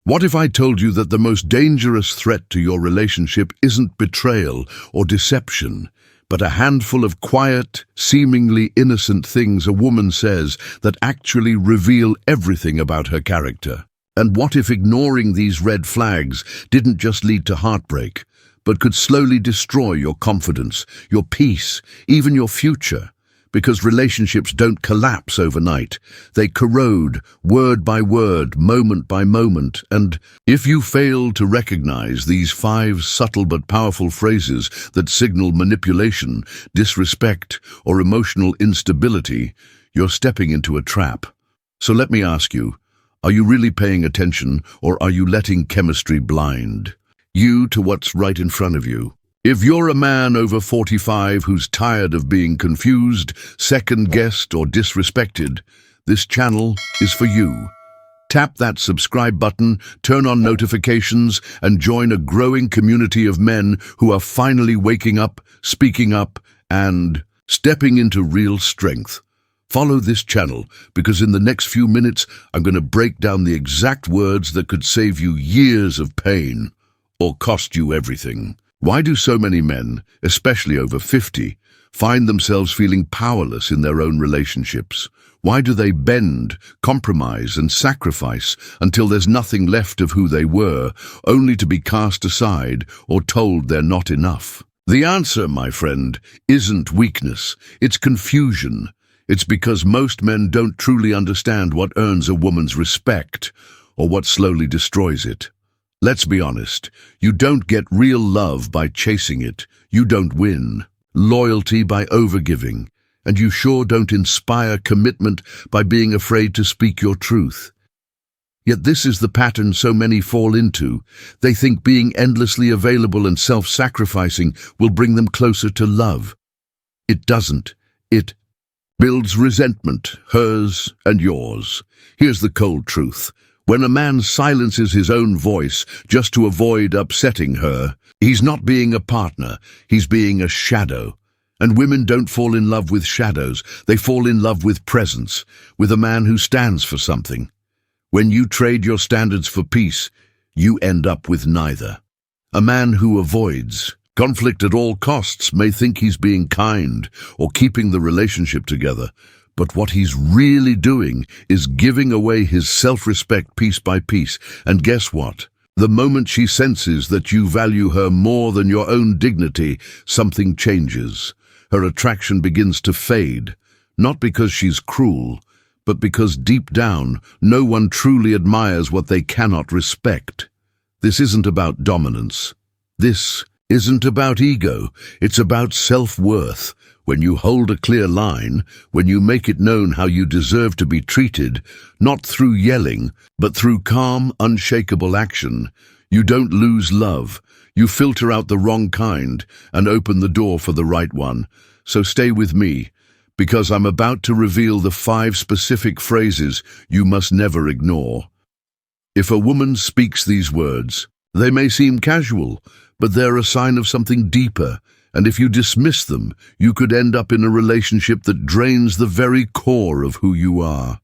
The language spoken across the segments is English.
What if I told you that the most dangerous threat to your relationship isn't betrayal or deception, but a handful of quiet, seemingly innocent things a woman says that actually reveal everything about her character? And what if ignoring these red flags didn't just lead to heartbreak, but could slowly destroy your confidence, your peace, even your future? Because relationships don't collapse overnight. They corrode, word by word, moment by moment. And if you fail to recognize these 5 subtle but powerful phrases that signal manipulation, disrespect, or emotional instability, you're stepping into a trap. So let me ask you, are you really paying attention, or are you letting chemistry blind you to what's right in front of you? If you're a man over 45 who's tired of being confused, second-guessed, or disrespected, this channel is for you. Tap that subscribe button, turn on notifications, and join a growing community of men who are finally waking up, speaking up, and stepping into real strength. Follow this channel, because in the next few minutes, I'm going to break down the exact words that could save you years of pain or cost you everything. Why do so many men, especially over 50, find themselves feeling powerless in their own relationships? Why do they bend, compromise, and sacrifice until there's nothing left of who they were, only to be cast aside or told they're not enough? The answer, my friend, isn't weakness, it's confusion. It's because most men don't truly understand what earns a woman's respect or what slowly destroys it. Let's be honest, you don't get real love by chasing it, you don't win loyalty by overgiving, and you sure don't inspire commitment by being afraid to speak your truth. Yet this is the pattern so many fall into. They think being endlessly available and self-sacrificing will bring them closer to love. It doesn't. It builds resentment, hers and yours. Here's the cold truth. When a man silences his own voice just to avoid upsetting her, he's not being a partner, he's being a shadow. And women don't fall in love with shadows, they fall in love with presence, with a man who stands for something. When you trade your standards for peace, you end up with neither. A man who avoids conflict at all costs may think he's being kind or keeping the relationship together, but what he's really doing is giving away his self-respect piece by piece. And guess what? The moment she senses that you value her more than your own dignity, something changes. Her attraction begins to fade, not because she's cruel, but because deep down, no one truly admires what they cannot respect. This isn't about dominance. This isn't about ego. It's about self-worth. When you hold a clear line, when you make it known how you deserve to be treated, not through yelling, but through calm, unshakable action, you don't lose love. You filter out the wrong kind and open the door for the right one. So stay with me, because I'm about to reveal the 5 specific phrases you must never ignore. If a woman speaks these words, they may seem casual, but they're a sign of something deeper. And if you dismiss them, you could end up in a relationship that drains the very core of who you are.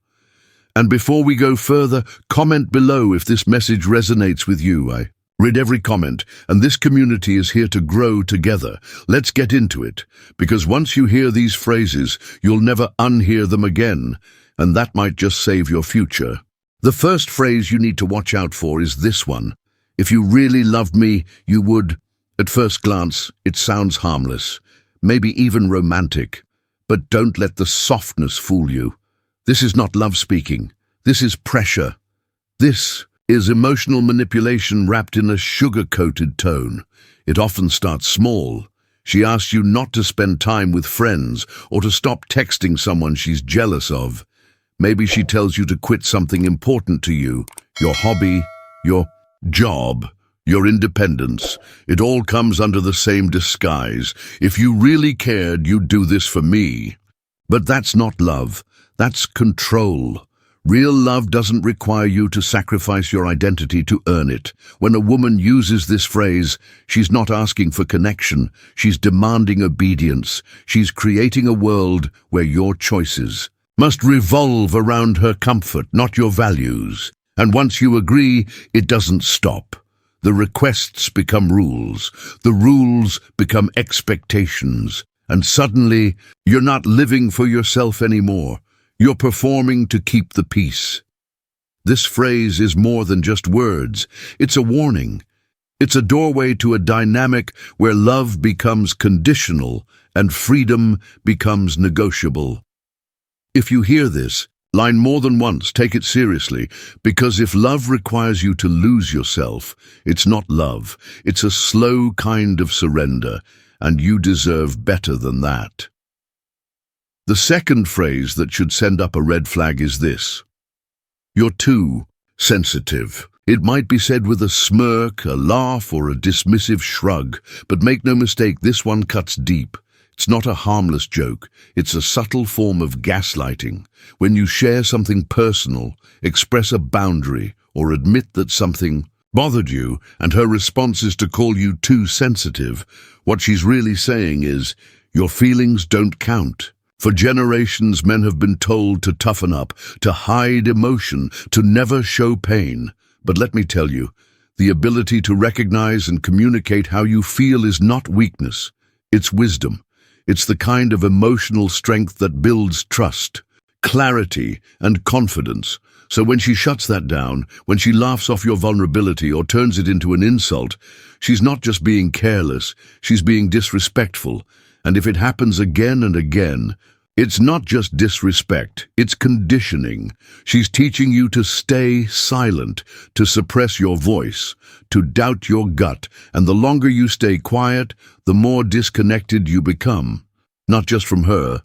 And before we go further, comment below if this message resonates with you. I read every comment, and this community is here to grow together. Let's get into it, because once you hear these phrases, you'll never unhear them again, and that might just save your future. The first phrase you need to watch out for is this one. If you really loved me, you would. At first glance, it sounds harmless, maybe even romantic, but don't let the softness fool you. This is not love speaking. This is pressure. This is emotional manipulation wrapped in a sugar-coated tone. It often starts small. She asks you not to spend time with friends or to stop texting someone she's jealous of. Maybe she tells you to quit something important to you, your hobby, your job, your independence. It all comes under the same disguise. If you really cared, you'd do this for me. But that's not love. That's control. Real love doesn't require you to sacrifice your identity to earn it. When a woman uses this phrase, she's not asking for connection. She's demanding obedience. She's creating a world where your choices must revolve around her comfort, not your values. And once you agree, it doesn't stop. The requests become rules. The rules become expectations. And suddenly, you're not living for yourself anymore. You're performing to keep the peace. This phrase is more than just words. It's a warning. It's a doorway to a dynamic where love becomes conditional and freedom becomes negotiable. If you hear this line more than once, take it seriously, because if love requires you to lose yourself, it's not love. It's a slow kind of surrender, and you deserve better than that. The second phrase that should send up a red flag is this: you're too sensitive. It might be said with a smirk, a laugh, or a dismissive shrug, but make no mistake, this one cuts deep. It's not a harmless joke. It's a subtle form of gaslighting. When you share something personal, express a boundary, or admit that something bothered you, and her response is to call you too sensitive, what she's really saying is, your feelings don't count. For generations, men have been told to toughen up, to hide emotion, to never show pain. But let me tell you, the ability to recognize and communicate how you feel is not weakness. It's wisdom. It's the kind of emotional strength that builds trust, clarity, and confidence. So when she shuts that down, when she laughs off your vulnerability or turns it into an insult, she's not just being careless, she's being disrespectful. And if it happens again and again, it's not just disrespect, it's conditioning. She's teaching you to stay silent, to suppress your voice, to doubt your gut, and the longer you stay quiet, the more disconnected you become. Not just from her,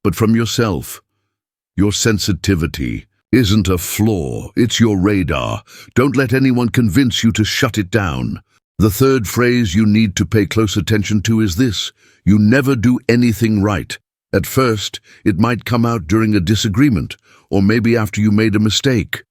but from yourself. Your sensitivity isn't a flaw, it's your radar. Don't let anyone convince you to shut it down. The third phrase you need to pay close attention to is this: you never do anything right. At first, it might come out during a disagreement, or maybe after you made a mistake.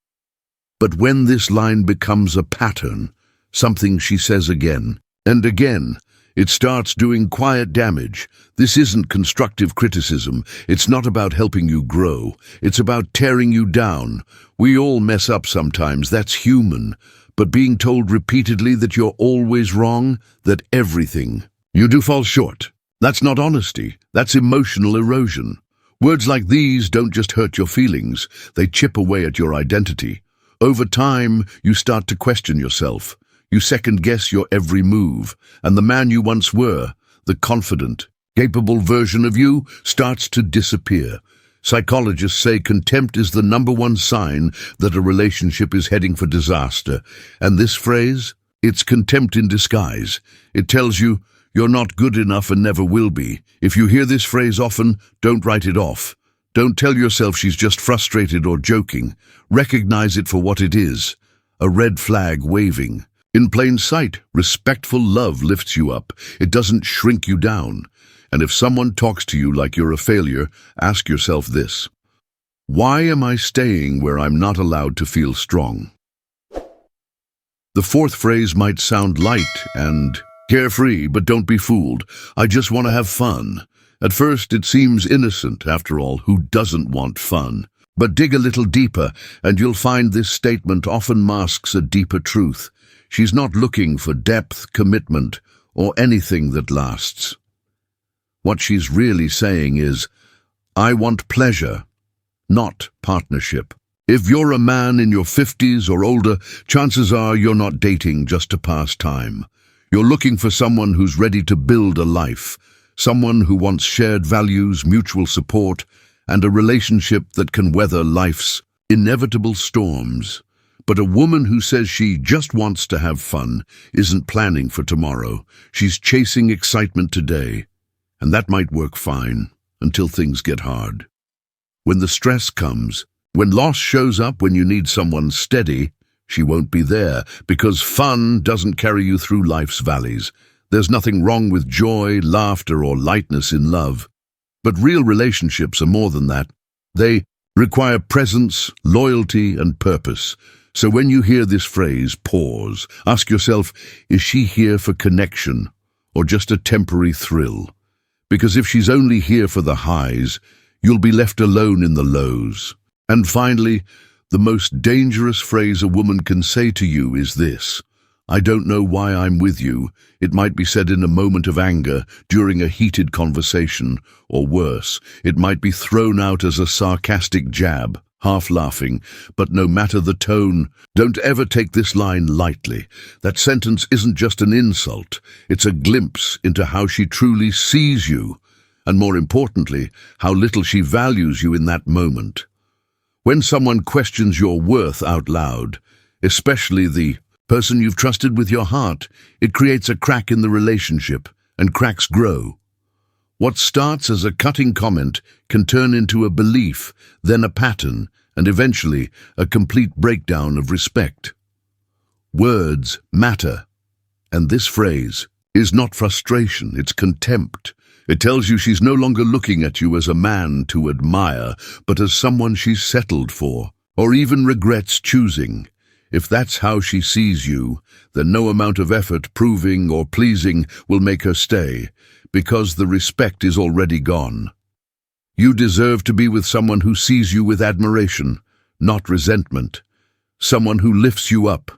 But when this line becomes a pattern, something she says again and again, it starts doing quiet damage. This isn't constructive criticism. It's not about helping you grow. It's about tearing you down. We all mess up sometimes, that's human. But being told repeatedly that you're always wrong, that everything you do falls short, that's not honesty, that's emotional erosion. Words like these don't just hurt your feelings, they chip away at your identity. Over time, you start to question yourself. You second-guess your every move, and the man you once were, the confident, capable version of you, starts to disappear. Psychologists say contempt is the #1 sign that a relationship is heading for disaster. And this phrase, it's contempt in disguise. It tells you, you're not good enough and never will be. If you hear this phrase often, don't write it off. Don't tell yourself she's just frustrated or joking. Recognize it for what it is: a red flag waving. In plain sight, respectful love lifts you up. It doesn't shrink you down. And if someone talks to you like you're a failure, ask yourself this: why am I staying where I'm not allowed to feel strong? The fourth phrase might sound light and carefree, but don't be fooled. I just want to have fun. At first, it seems innocent. After all, who doesn't want fun? But dig a little deeper, and you'll find this statement often masks a deeper truth. She's not looking for depth, commitment, or anything that lasts. What she's really saying is, I want pleasure, not partnership. If you're a man in your 50s or older, chances are you're not dating just to pass time. You're looking for someone who's ready to build a life, someone who wants shared values, mutual support, and a relationship that can weather life's inevitable storms. But a woman who says she just wants to have fun isn't planning for tomorrow. She's chasing excitement today, and that might work fine until things get hard. When the stress comes, when loss shows up, when you need someone steady, she won't be there, because fun doesn't carry you through life's valleys. There's nothing wrong with joy, laughter, or lightness in love. But real relationships are more than that. They require presence, loyalty, and purpose. So when you hear this phrase, pause. Ask yourself, is she here for connection or just a temporary thrill? Because if she's only here for the highs, you'll be left alone in the lows. And finally, The most dangerous phrase a woman can say to you is this: "I don't know why I'm with you." It might be said in a moment of anger, during a heated conversation, or worse, it might be thrown out as a sarcastic jab, half laughing. But no matter the tone, don't ever take this line lightly. That sentence isn't just an insult, it's a glimpse into how she truly sees you, and more importantly, how little she values you in that moment. When someone questions your worth out loud, especially the person you've trusted with your heart, it creates a crack in the relationship, and cracks grow. What starts as a cutting comment can turn into a belief, then a pattern, and eventually a complete breakdown of respect. Words matter, and this phrase is not frustration, it's contempt. It tells you she's no longer looking at you as a man to admire, but as someone she's settled for, or even regrets choosing. If that's how she sees you, then no amount of effort proving or pleasing will make her stay, because the respect is already gone. You deserve to be with someone who sees you with admiration, not resentment. Someone who lifts you up,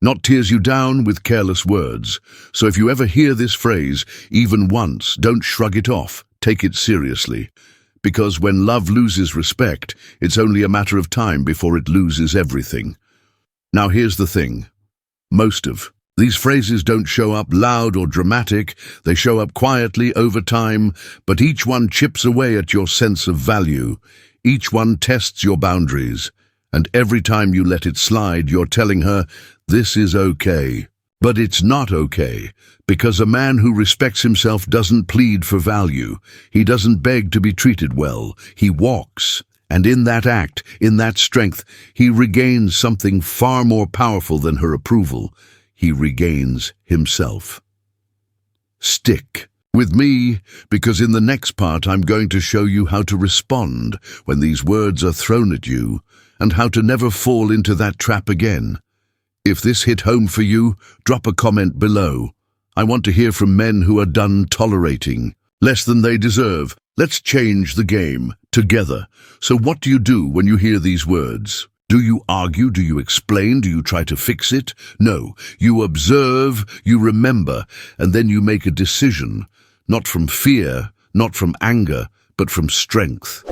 not tears you down with careless words. So if you ever hear this phrase, even once, don't shrug it off, take it seriously. Because when love loses respect, it's only a matter of time before it loses everything. Now here's the thing. Most of these phrases don't show up loud or dramatic, they show up quietly over time, but each one chips away at your sense of value. Each one tests your boundaries, and every time you let it slide, you're telling her, this is okay. But it's not okay, because a man who respects himself doesn't plead for value. He doesn't beg to be treated well. He walks. And in that act, in that strength, he regains something far more powerful than her approval. He regains himself. Stick with me, because in the next part I'm going to show you how to respond when these words are thrown at you, and how to never fall into that trap again. If this hit home for you, drop a comment below. I want to hear from men who are done tolerating less than they deserve. Let's change the game together. So what do you do when you hear these words? Do you argue? Do you explain? Do you try to fix it? No, you observe, you remember, and then you make a decision, not from fear, not from anger, but from strength.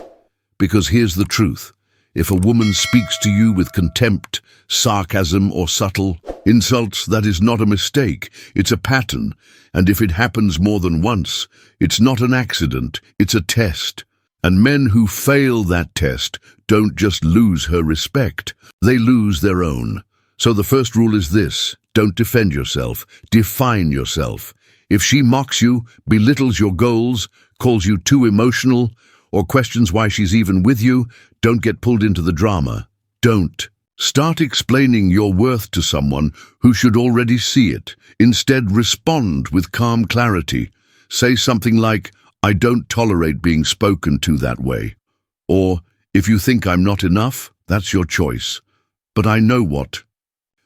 Because here's the truth. If a woman speaks to you with contempt, sarcasm, or subtle insults, that is not a mistake, it's a pattern. And if it happens more than once, it's not an accident, it's a test. And men who fail that test don't just lose her respect, they lose their own. So the first rule is this: don't defend yourself, define yourself. If she mocks you, belittles your goals, calls you too emotional, or questions why she's even with you, don't get pulled into the drama. Don't. Start explaining your worth to someone who should already see it. Instead, respond with calm clarity. Say something like, "I don't tolerate being spoken to that way." Or, "If you think I'm not enough, that's your choice. But I know what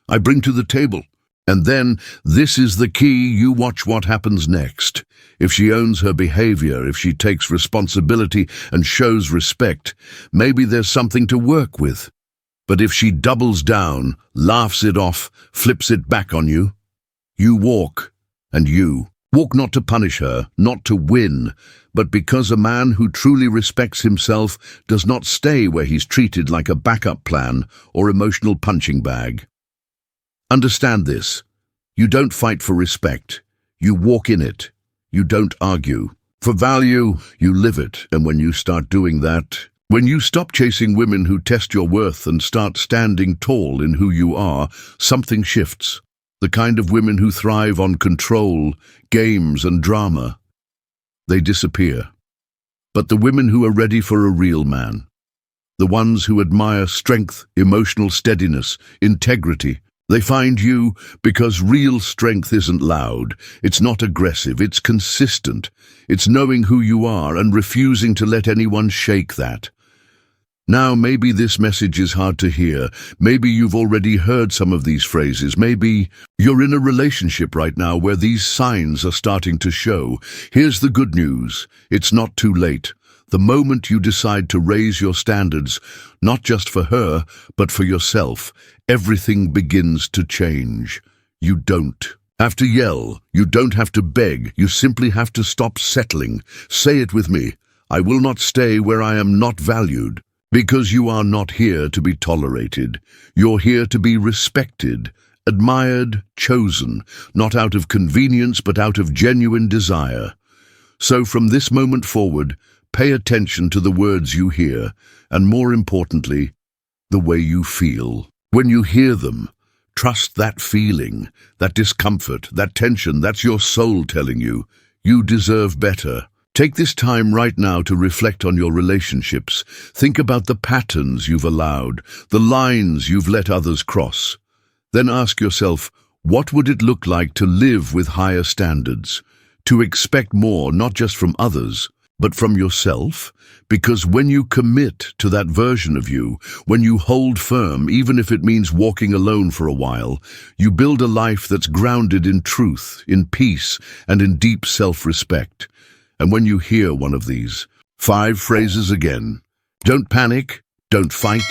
I bring to the table." And then, this is the key, you watch what happens next. If she owns her behavior, if she takes responsibility and shows respect, maybe there's something to work with. But if she doubles down, laughs it off, flips it back on you, you walk. And you walk not to punish her, not to win, but because a man who truly respects himself does not stay where he's treated like a backup plan or emotional punching bag. Understand this. You don't fight for respect. You walk in it. You don't argue. For value, you live it. And when you start doing that, when you stop chasing women who test your worth and start standing tall in who you are, something shifts. The kind of women who thrive on control, games, and drama, they disappear. But the women who are ready for a real man, the ones who admire strength, emotional steadiness, integrity, they find you, because real strength isn't loud, it's not aggressive, it's consistent. It's knowing who you are and refusing to let anyone shake that. Now, maybe this message is hard to hear. Maybe you've already heard some of these phrases. Maybe you're in a relationship right now where these signs are starting to show. Here's the good news. It's not too late. The moment you decide to raise your standards, not just for her, but for yourself, everything begins to change. You don't have to yell. You don't have to beg. You simply have to stop settling. Say it with me. I will not stay where I am not valued. Because you are not here to be tolerated. You're here to be respected, admired, chosen, not out of convenience but out of genuine desire. So from this moment forward, pay attention to the words you hear, and more importantly, the way you feel. When you hear them, trust that feeling, that discomfort, that tension. That's your soul telling you, you deserve better. Take this time right now to reflect on your relationships. Think about the patterns you've allowed, the lines you've let others cross. Then ask yourself, what would it look like to live with higher standards? To expect more, not just from others, but from yourself? Because when you commit to that version of you, when you hold firm, even if it means walking alone for a while, you build a life that's grounded in truth, in peace, and in deep self-respect. And when you hear one of these 5 phrases again, don't panic, don't fight,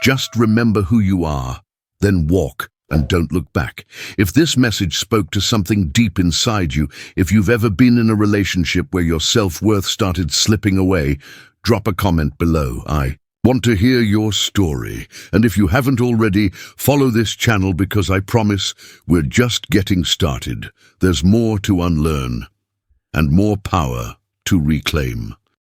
just remember who you are, then walk and don't look back. If this message spoke to something deep inside you, if you've ever been in a relationship where your self-worth started slipping away, drop a comment below. I want to hear your story. And if you haven't already, follow this channel because I promise we're just getting started. There's more to unlearn and more power to reclaim.